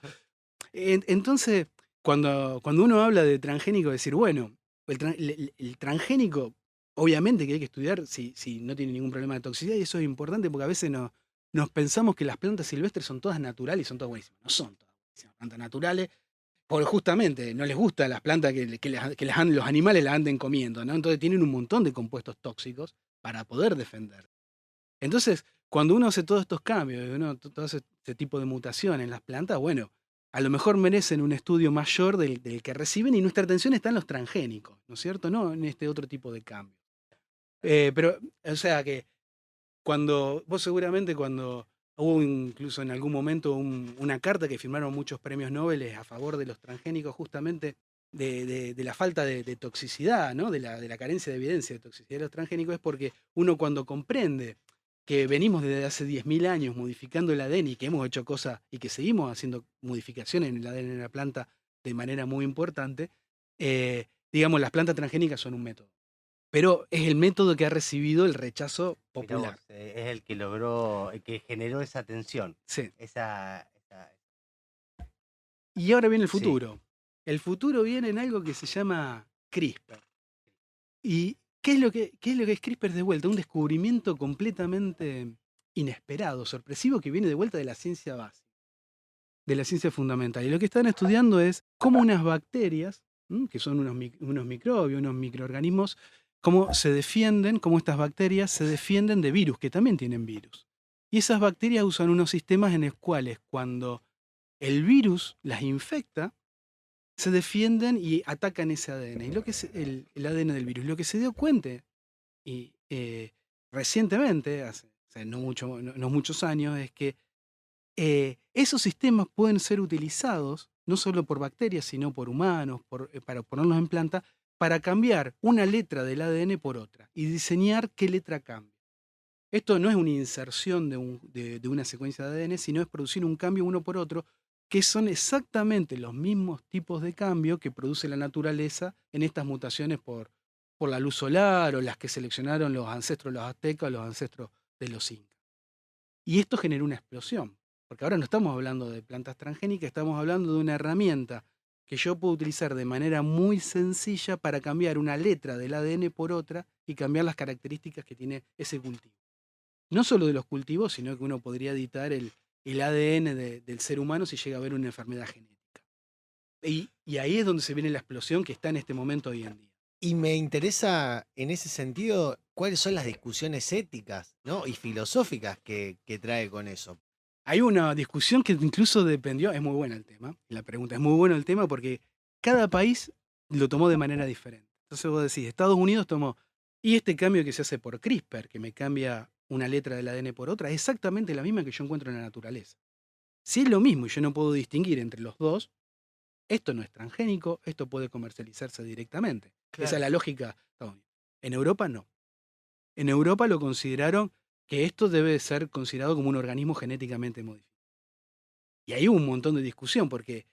Entonces, cuando uno habla de transgénico, decir, bueno, el transgénico, obviamente que hay que estudiar si no tiene ningún problema de toxicidad, y eso es importante porque a veces nos pensamos que las plantas silvestres son todas naturales y son todas buenísimas. No son todas buenísimas. Plantas naturales, porque justamente no les gustan las plantas que los animales las anden comiendo, ¿no? Entonces tienen un montón de compuestos tóxicos para poder defender. Entonces, cuando uno hace todos estos cambios, todo ese tipo de mutación en las plantas, bueno, a lo mejor merecen un estudio mayor del que reciben, y nuestra atención está en los transgénicos, ¿no es cierto? No en este otro tipo de cambios. Pero, o sea que vos seguramente cuando hubo incluso en algún momento una carta que firmaron muchos premios Nobel a favor de los transgénicos, justamente de la falta de toxicidad, ¿no? de la carencia de evidencia de toxicidad de los transgénicos, es porque uno cuando comprende que venimos desde hace 10.000 años modificando el ADN y que hemos hecho cosas y que seguimos haciendo modificaciones en el ADN de la planta de manera muy importante, digamos, las plantas transgénicas son un método. Pero es el método que ha recibido el rechazo Mirá popular. vos, es el que logró, el que generó esa tensión. Sí. Esa... Y ahora viene el Sí. futuro. El futuro viene en algo que se llama CRISPR. ¿Y qué es lo que es CRISPR de vuelta? Un descubrimiento completamente inesperado, sorpresivo, que viene de vuelta de la ciencia básica, de la ciencia fundamental. Y lo que están estudiando es cómo unas bacterias, que son unos microbios, unos microorganismos, cómo estas bacterias se defienden de virus, que también tienen virus. Y esas bacterias usan unos sistemas en los cuales cuando el virus las infecta, se defienden y atacan ese ADN. Y lo que es el ADN del virus, lo que se dio cuenta, y recientemente, hace no muchos años, es que esos sistemas pueden ser utilizados no solo por bacterias, sino por humanos, para ponerlos en planta, para cambiar una letra del ADN por otra y diseñar qué letra cambia. Esto no es una inserción de una secuencia de ADN, sino es producir un cambio uno por otro, que son exactamente los mismos tipos de cambio que produce la naturaleza en estas mutaciones por la luz solar o las que seleccionaron los ancestros de los aztecas o los ancestros de los incas. Y esto generó una explosión, porque ahora no estamos hablando de plantas transgénicas, estamos hablando de una herramienta que yo puedo utilizar de manera muy sencilla para cambiar una letra del ADN por otra y cambiar las características que tiene ese cultivo. No solo de los cultivos, sino que uno podría editar el ADN del ser humano si llega a haber una enfermedad genética. Y ahí es donde se viene la explosión que está en este momento hoy en día. Y me interesa en ese sentido cuáles son las discusiones éticas, ¿no? y filosóficas que trae con eso. Hay una discusión que incluso dependió, es muy buena el tema, la pregunta es muy bueno el tema porque cada país lo tomó de manera diferente. Entonces vos decís, Estados Unidos tomó, y este cambio que se hace por CRISPR, que me cambia una letra del ADN por otra, es exactamente la misma que yo encuentro en la naturaleza. Si es lo mismo y yo no puedo distinguir entre los dos, esto no es transgénico, esto puede comercializarse directamente. Esa es la lógica de Estados Unidos. En Europa no. En Europa lo consideraron que esto debe ser considerado como un organismo genéticamente modificado. Y hay un montón de discusión, porque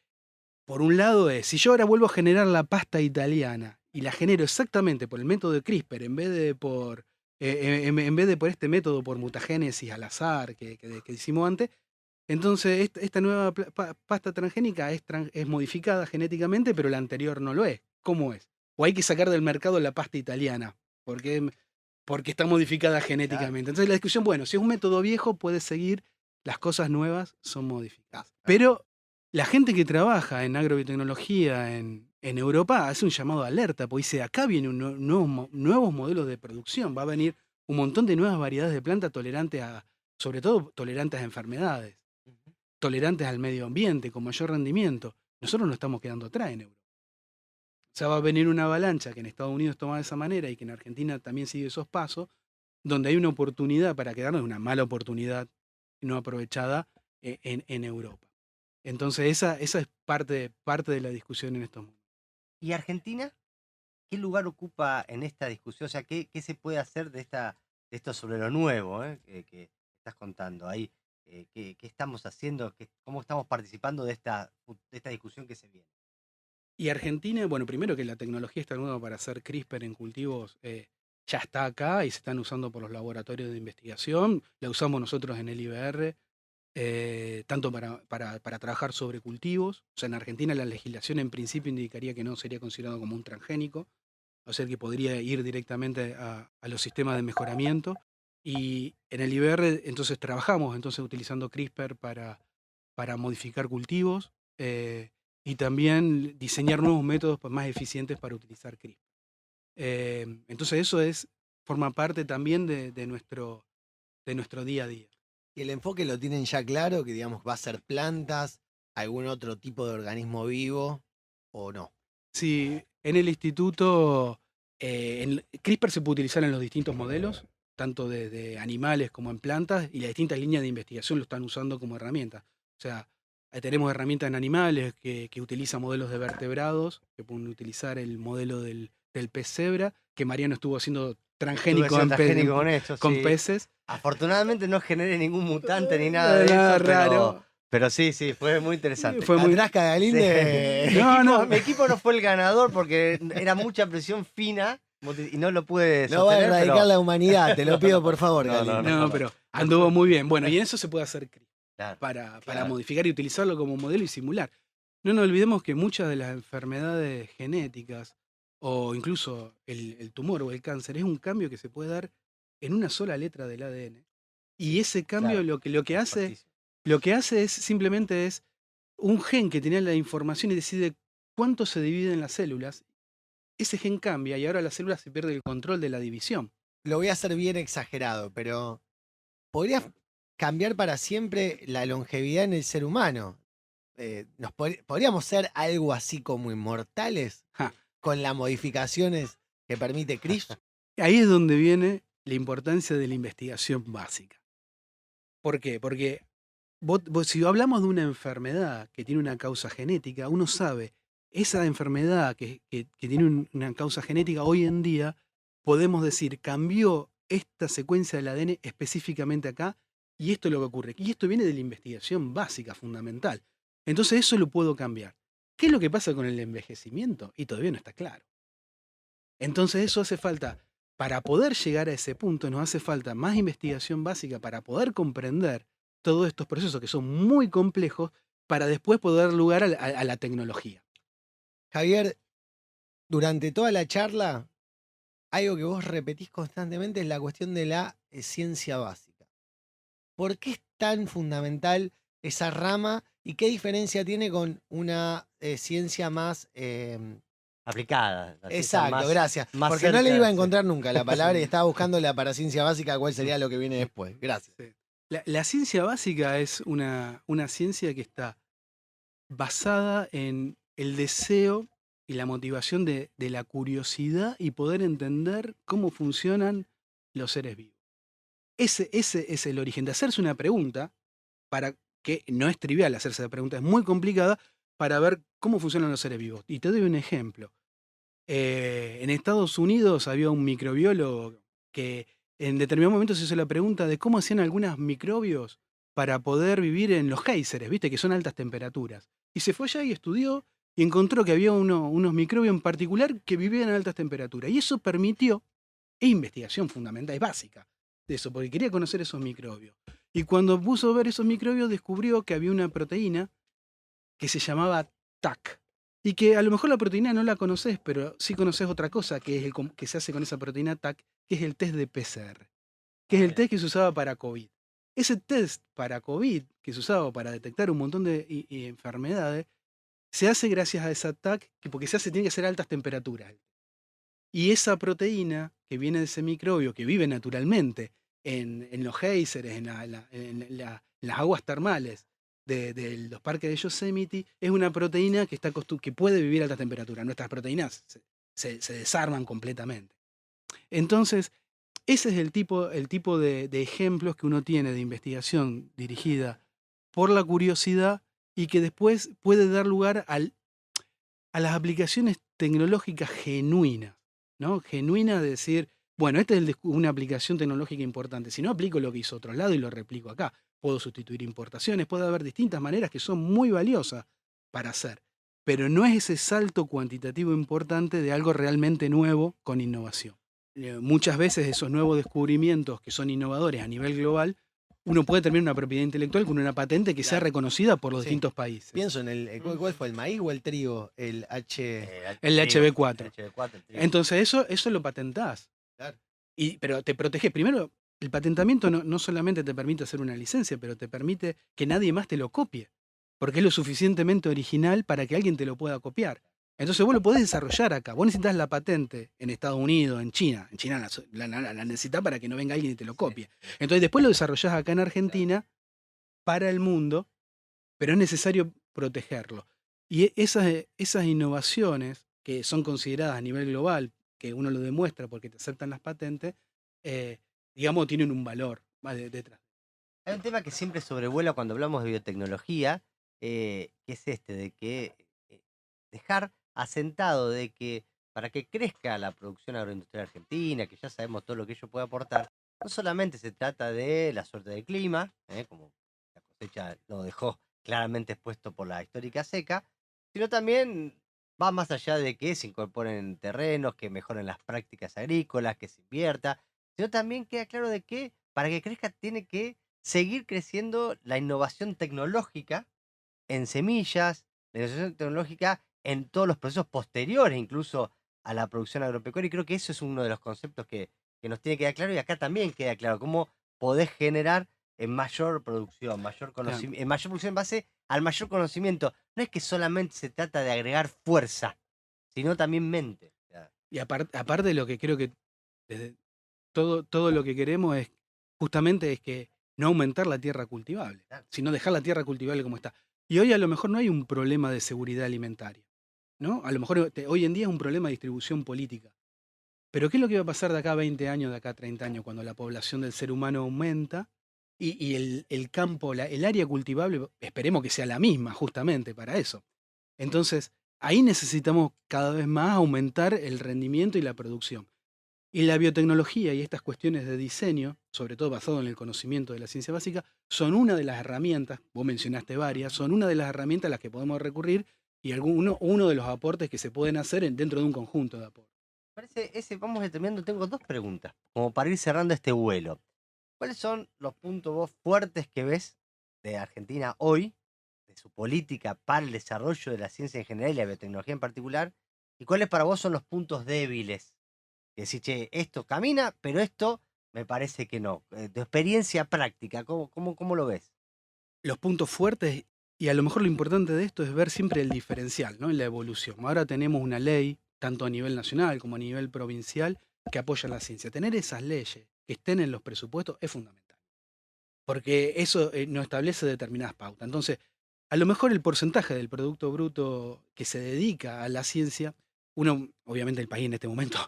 por un lado es, si yo ahora vuelvo a generar la pasta italiana y la genero exactamente por el método de CRISPR en vez de por este método por mutagénesis al azar que hicimos antes, entonces esta nueva pasta transgénica es modificada genéticamente, pero la anterior no lo es. ¿Cómo es? O hay que sacar del mercado la pasta italiana, porque está modificada genéticamente. Entonces la discusión, bueno, si es un método viejo puede seguir, las cosas nuevas son modificadas. Pero la gente que trabaja en agrobiotecnología en Europa hace un llamado de alerta, porque dice, acá vienen nuevos modelos de producción, va a venir un montón de nuevas variedades de plantas tolerantes sobre todo tolerantes a enfermedades, tolerantes al medio ambiente, con mayor rendimiento. Nosotros nos estamos quedando atrás en Europa. O sea, va a venir una avalancha que en Estados Unidos toma de esa manera y que en Argentina también sigue esos pasos, donde hay una oportunidad para quedarnos, una mala oportunidad no aprovechada en Europa. Entonces esa es parte de la discusión en estos momentos. ¿Y Argentina? ¿Qué lugar ocupa en esta discusión? O sea, ¿qué se puede hacer de esto sobre lo nuevo que estás contando ahí? ¿Qué estamos haciendo? ¿Cómo estamos participando de esta discusión que se viene? Y Argentina, bueno, primero que la tecnología está nueva para hacer CRISPR en cultivos, ya está acá y se están usando por los laboratorios de investigación. La usamos nosotros en el IBR, tanto para trabajar sobre cultivos. O sea, en Argentina la legislación en principio indicaría que no sería considerado como un transgénico, o sea que podría ir directamente a los sistemas de mejoramiento. Y en el IBR entonces trabajamos utilizando CRISPR para modificar cultivos y también diseñar nuevos métodos más eficientes para utilizar CRISPR. Entonces eso forma parte también de nuestro día a día. ¿Y el enfoque lo tienen ya claro? Que digamos va a ser plantas, algún otro tipo de organismo vivo o no. Sí, en el instituto CRISPR se puede utilizar en los distintos modelos, tanto de animales como en plantas, y las distintas líneas de investigación lo están usando como herramienta. O sea, tenemos herramientas en animales que utilizan modelos de vertebrados, que pueden utilizar el modelo del pez cebra, que Mariano estuvo haciendo transgénico con sí. peces. Afortunadamente no generé ningún mutante ni nada de eso, raro. Pero sí, fue muy interesante. Fue muy Trasca Galinde. Sí. Mi equipo no fue el ganador porque era mucha presión fina y no lo pude sostener. No va a erradicar la humanidad, te lo pido por favor, Galinde. No, pero anduvo muy bien. Bueno, y en eso se puede hacer claro, para modificar y utilizarlo como modelo y simular. No nos olvidemos que muchas de las enfermedades genéticas o incluso el tumor o el cáncer es un cambio que se puede dar en una sola letra del ADN. Y ese cambio claro, lo que hace es simplemente un gen que tenía la información y decide cuánto se divide en las células. Ese gen cambia y ahora la célula se pierde el control de la división. Lo voy a hacer bien exagerado, pero ¿podrías cambiar para siempre la longevidad en el ser humano? ¿Podríamos ser algo así como inmortales con las modificaciones que permite CRISPR? Ahí es donde viene la importancia de la investigación básica. ¿Por qué? Porque si hablamos de una enfermedad que tiene una causa genética, uno sabe, esa enfermedad que tiene una causa genética hoy en día, podemos decir, cambió esta secuencia del ADN específicamente acá, y esto es lo que ocurre. Y esto viene de la investigación básica, fundamental. Entonces eso lo puedo cambiar. ¿Qué es lo que pasa con el envejecimiento? Y todavía no está claro. Entonces eso hace falta, para poder llegar a ese punto, nos hace falta más investigación básica para poder comprender todos estos procesos que son muy complejos para después poder dar lugar a la tecnología. Javier, durante toda la charla, algo que vos repetís constantemente es la cuestión de la ciencia básica. ¿Por qué es tan fundamental esa rama y qué diferencia tiene con una ciencia más... aplicada. Exacto, gracias. Porque no le iba a encontrar nunca la palabra y estaba buscando la paraciencia básica, cuál sería lo que viene después. Gracias. Sí. La ciencia básica es una ciencia que está basada en el deseo y la motivación de la curiosidad y poder entender cómo funcionan los seres vivos. Ese es el origen de hacerse una pregunta, para que no es trivial hacerse la pregunta, es muy complicada para ver cómo funcionan los seres vivos. Y te doy un ejemplo. En Estados Unidos había un microbiólogo que en determinado momento se hizo la pregunta de cómo hacían algunos microbios para poder vivir en los géiseres, ¿viste? Que son altas temperaturas. Y se fue allá y estudió y encontró que había unos microbios en particular que vivían a altas temperaturas. Y eso permitió, e investigación fundamental, es básica de eso, porque quería conocer esos microbios. Y cuando puso a ver esos microbios, descubrió que había una proteína que se llamaba TAC. Y que a lo mejor la proteína no la conoces, pero sí conoces otra cosa que, es que se hace con esa proteína TAC, que es el test de PCR, que es el test que se usaba para COVID. Ese test para COVID, que se usaba para detectar un montón de enfermedades, se hace gracias a esa TAC, porque tiene que ser a altas temperaturas. Y esa proteína que viene de ese microbio, que vive naturalmente en los géiseres, en las aguas termales de los parques de Yosemite, es una proteína que puede vivir a altas temperaturas. Nuestras proteínas se desarman completamente. Entonces, ese es el tipo de ejemplos que uno tiene de investigación dirigida por la curiosidad y que después puede dar lugar a las aplicaciones tecnológicas genuinas, ¿no? Genuina de decir, bueno, esta es una aplicación tecnológica importante. Si no aplico lo que hizo otro lado y lo replico acá, puedo sustituir importaciones, puede haber distintas maneras que son muy valiosas para hacer. Pero no es ese salto cuantitativo importante de algo realmente nuevo con innovación. Muchas veces esos nuevos descubrimientos que son innovadores a nivel global, uno puede tener una propiedad intelectual con una patente que sea Claro. reconocida por los Sí. distintos países. Pienso en ¿cuál fue? ¿El maíz o el trigo? El H. El HB4. El HB4, el trigo. Entonces eso lo patentás. Claro. Pero te proteges. Primero, el patentamiento no solamente te permite hacer una licencia, pero te permite que nadie más te lo copie. Porque es lo suficientemente original para que alguien te lo pueda copiar. Entonces vos lo podés desarrollar acá. Vos necesitas la patente en Estados Unidos, en China. En China la necesitas para que no venga alguien y te lo copie. Entonces después lo desarrollás acá en Argentina para el mundo, pero es necesario protegerlo. Y esas innovaciones que son consideradas a nivel global, que uno lo demuestra porque te aceptan las patentes, digamos, tienen un valor detrás. Hay un tema que siempre sobrevuela cuando hablamos de biotecnología, que es de que dejar asentado de que para que crezca la producción agroindustrial argentina, que ya sabemos todo lo que ello puede aportar, no solamente se trata de la suerte del clima, como la cosecha lo dejó claramente expuesto por la histórica seca, sino también va más allá de que se incorporen terrenos, que mejoren las prácticas agrícolas, que se invierta, sino también queda claro de que para que crezca tiene que seguir creciendo la innovación tecnológica en semillas, la innovación tecnológica en todos los procesos posteriores, incluso a la producción agropecuaria. Y creo que eso es uno de los conceptos que nos tiene que quedar claro, y acá también queda claro cómo podés generar en mayor producción, mayor conocimiento, en mayor producción en base al mayor conocimiento. No es que solamente se trata de agregar fuerza, sino también mente. Y aparte de lo que creo que desde todo lo que queremos es justamente es que no aumentar la tierra cultivable, Claro. sino dejar la tierra cultivable como está. Y hoy a lo mejor no hay un problema de seguridad alimentaria, ¿no? A lo mejor hoy en día es un problema de distribución política. Pero ¿qué es lo que va a pasar de acá a 20 años, de acá a 30 años, cuando la población del ser humano aumenta y el campo, el área cultivable, esperemos que sea la misma justamente para eso? Entonces, ahí necesitamos cada vez más aumentar el rendimiento y la producción. Y la biotecnología y estas cuestiones de diseño, sobre todo basado en el conocimiento de la ciencia básica, son una de las herramientas, vos mencionaste varias, son una de las herramientas a las que podemos recurrir y uno de los aportes que se pueden hacer dentro de un conjunto de aportes. Parece, vamos determinando, tengo dos preguntas, como para ir cerrando este vuelo. ¿Cuáles son los puntos vos fuertes que ves de Argentina hoy, de su política para el desarrollo de la ciencia en general y la biotecnología en particular? ¿Y cuáles para vos son los puntos débiles? Que decís, che, esto camina, pero esto me parece que no. Tu experiencia práctica, ¿cómo lo ves? Los puntos fuertes, y a lo mejor lo importante de esto es ver siempre el diferencial, ¿no? En la evolución. Ahora tenemos una ley, tanto a nivel nacional como a nivel provincial, que apoya la ciencia. Tener esas leyes que estén en los presupuestos es fundamental. porque eso no establece determinadas pautas. Entonces, a lo mejor el porcentaje del Producto Bruto que se dedica a la ciencia, uno, obviamente el país en este momento,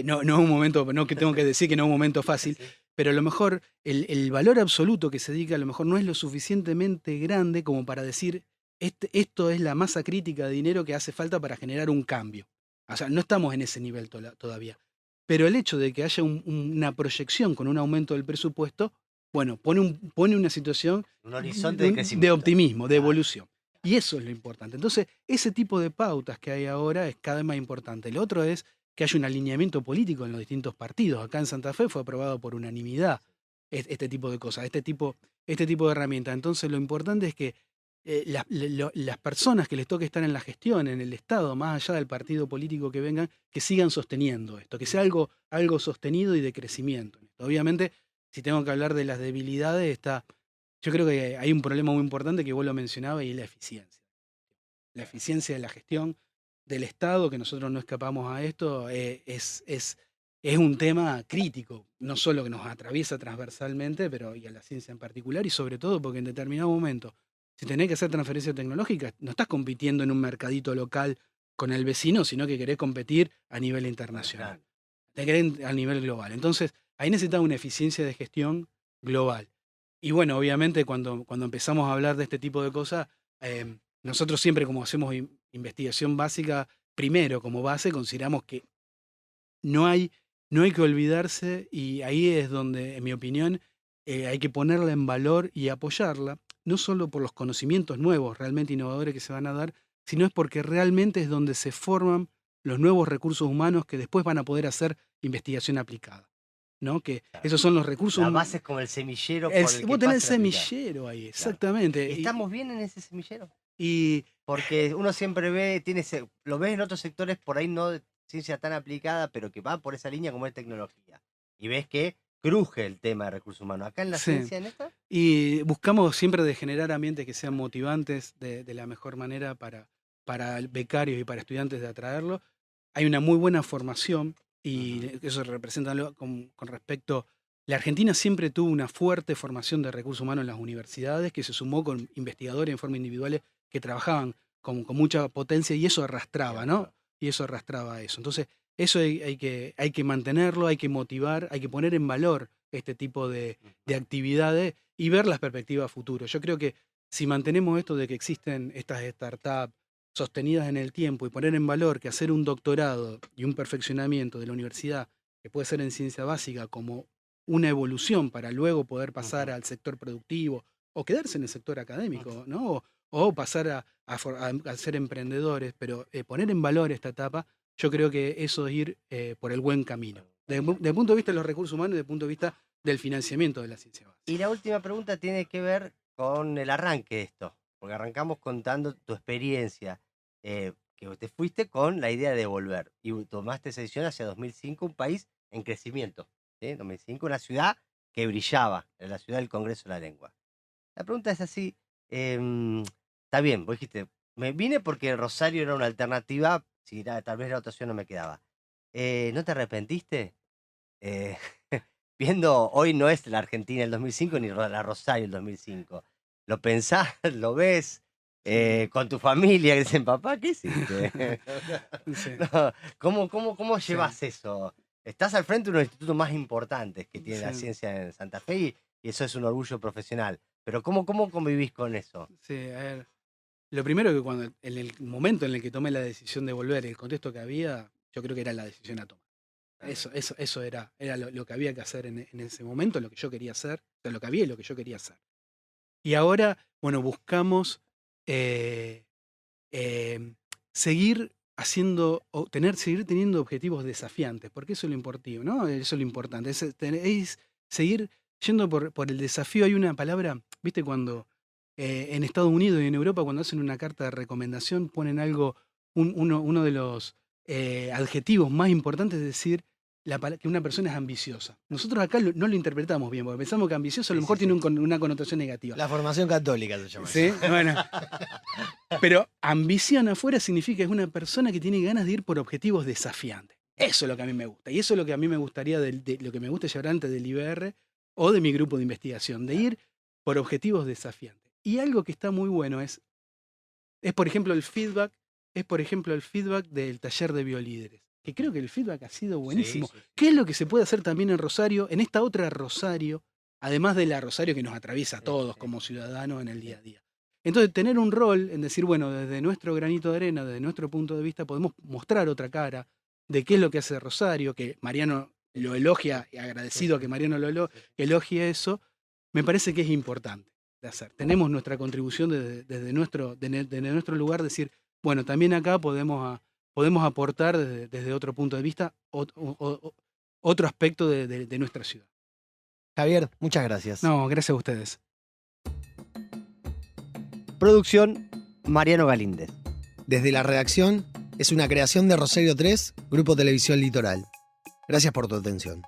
no es un momento, no que tengo que decir que no es un momento fácil, Sí. pero a lo mejor el valor absoluto que se dedica a lo mejor no es lo suficientemente grande como para decir, esto es la masa crítica de dinero que hace falta para generar un cambio. O sea, no estamos en ese nivel todavía. Pero el hecho de que haya una proyección con un aumento del presupuesto, bueno, pone una situación Un horizonte de de crecimiento. optimismo, de Claro. evolución. Y eso es lo importante. Entonces, ese tipo de pautas que hay ahora es cada vez más importante. Lo otro es que haya un alineamiento político en los distintos partidos. Acá en Santa Fe fue aprobado por unanimidad este tipo de cosas, este tipo de herramientas. Entonces, lo importante es que las personas que les toque estar en la gestión, en el Estado, más allá del partido político que vengan, que sigan sosteniendo esto, que sea algo sostenido y de crecimiento. Obviamente, si tengo que hablar de las debilidades, yo creo que hay un problema muy importante que vos lo mencionabas y es la eficiencia. La eficiencia de la gestión del Estado, que nosotros no escapamos a esto, es un tema crítico, no solo que nos atraviesa transversalmente, pero y a la ciencia en particular, y sobre todo porque en determinado momento, si tenés que hacer transferencia tecnológica, no estás compitiendo en un mercadito local con el vecino, sino que querés competir a nivel internacional, Claro. te querés a nivel global. Entonces, ahí necesitas una eficiencia de gestión global. Y bueno, obviamente cuando empezamos a hablar de este tipo de cosas, nosotros siempre como hacemos investigación básica, primero como base consideramos que no hay, no hay que olvidarse y ahí es donde, en mi opinión, hay que ponerla en valor y apoyarla, no solo por los conocimientos nuevos, realmente innovadores que se van a dar, sino es porque realmente es donde se forman los nuevos recursos humanos que después van a poder hacer investigación aplicada, ¿no? Que Claro. esos son los recursos La humanos. base es como el semillero por el que Vos tenés el pasa la aplicada. semillero ahí, Claro. exactamente. ¿Y estamos bien en ese semillero? Y Porque uno siempre lo ves en otros sectores por ahí no de ciencia tan aplicada, pero que va por esa línea como es tecnología. Y ves que cruje el tema de recursos humanos. Acá en la sí. ciencia, en esta, Y buscamos siempre de generar ambientes que sean motivantes de la mejor manera para becarios y para estudiantes de atraerlo. Hay una muy buena formación y eso representa con respecto. La Argentina siempre tuvo una fuerte formación de recursos humanos en las universidades que se sumó con investigadores en forma individual que trabajaban con mucha potencia y eso arrastraba, ¿no? cierto. Y eso arrastraba a eso. Entonces, eso hay que mantenerlo, hay que motivar, hay que poner en valor este tipo de actividades y ver las perspectivas futuras. Yo creo que si mantenemos esto de que existen estas startups sostenidas en el tiempo y poner en valor que hacer un doctorado y un perfeccionamiento de la universidad, que puede ser en ciencia básica, como una evolución para luego poder pasar al sector productivo o quedarse en el sector académico, ¿no? O pasar a ser emprendedores, pero poner en valor esta etapa, yo creo que eso es ir por el buen camino. Desde el punto de vista de los recursos humanos y desde el punto de vista del financiamiento de la ciencia básica. Y la última pregunta tiene que ver con el arranque de esto, porque arrancamos contando tu experiencia, que te fuiste con la idea de volver y tomaste esa decisión hacia 2005, un país en crecimiento, ¿sí? 2005, una ciudad que brillaba, en la ciudad del Congreso de la Lengua. La pregunta es así, está bien, vos dijiste, me vine porque Rosario era una alternativa, si tal vez la otra opción no me quedaba. ¿No te arrepentiste? Eh, viendo, hoy no es la Argentina del 2005 ni la Rosario del 2005. ¿Lo pensás? ¿Lo ves? Con tu familia, que dicen, papá, ¿qué hiciste? Sí. No, ¿cómo Sí. llevas eso? Estás al frente de uno de los institutos más importantes que tiene la Sí. ciencia en Santa Fe y eso es un orgullo profesional. Pero ¿cómo convivís con eso? Sí, a ver. Lo primero que en el momento en el que tomé la decisión de volver, el contexto que había, yo creo que era la decisión a tomar. Eso era lo que había que hacer en ese momento, lo que yo quería hacer, o sea, lo que había y lo que yo quería hacer. Y ahora, bueno, buscamos eh, eh, seguir seguir teniendo objetivos desafiantes, porque eso es lo importante, ¿no? Eso es lo importante, es seguir yendo por el desafío. Hay una palabra, ¿viste? Cuando en Estados Unidos y en Europa, cuando hacen una carta de recomendación, ponen algo, uno de los adjetivos más importantes es decir que una persona es ambiciosa. Nosotros acá no lo interpretamos bien, porque pensamos que ambicioso a lo Sí, mejor sí, tiene sí. una connotación negativa. La formación católica se llama. ¿Sí? Bueno. Pero ambición afuera significa que es una persona que tiene ganas de ir por objetivos desafiantes. Eso es lo que a mí me gusta. Y eso es lo que a mí me gustaría, de lo que me gusta llevar antes del IBR, o de mi grupo de investigación, de ir por objetivos desafiantes. Y algo que está muy bueno es por ejemplo, el feedback del taller de biolíderes, que creo que el feedback ha sido buenísimo. Sí. ¿Qué es lo que se puede hacer también en Rosario, en esta otra Rosario, además de la Rosario que nos atraviesa a todos como ciudadanos en el día a día? Entonces, tener un rol en decir, bueno, desde nuestro granito de arena, desde nuestro punto de vista, podemos mostrar otra cara de qué es lo que hace Rosario, que Mariano lo elogia, y agradecido a que Mariano lo elogie eso, me parece que es importante de hacer. Tenemos nuestra contribución desde nuestro lugar, decir, bueno, también acá podemos aportar desde otro punto de vista, otro aspecto de nuestra ciudad. Javier, muchas gracias. No, gracias a ustedes. Producción, Mariano Galíndez. Desde la redacción, es una creación de Rosario 3, Grupo Televisión Litoral. Gracias por tu atención.